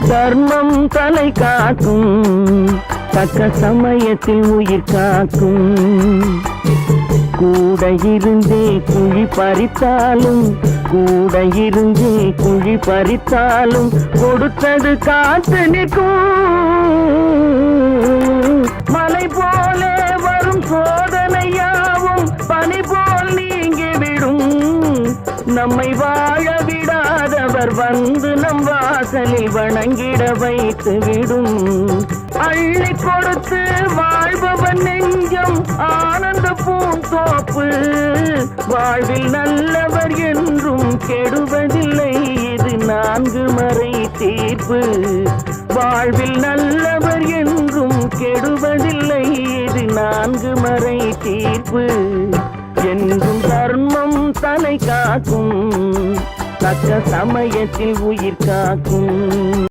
தர்மம் தலை காக்கும், தக்க சமயத்தில் உயிர் காக்கும். கூட இருந்தே குழி பறித்தாலும், கூட இருந்தே குழி பறித்தாலும் கொடுத்தது காத்து நிற்கும். மலை போல வரும் சோதனையாவும் பனி போல் நீங்கிவிடும். நம்மை வாழ விடாதவர் வந்து நம் வாசலில் வணங்கிட வைத்து விடும். அள்ளி கொடுத்து வாழ்பவன் நெஞ்சம் ஆனந்த பூந்தோப்பு. வாழ்வில் நல்லவர் என்றும் கெடுவதில்லை, இது 4 மறை தீர்ப்பு. வாழ்வில் நல்லவர் என்றும் கெடுவதில்லை, இது 4 மறை தீர்ப்பு. என்றும் தர்மம் தலை காக்கும், தக்க சமயத்தில் உயிர் காக்கும்.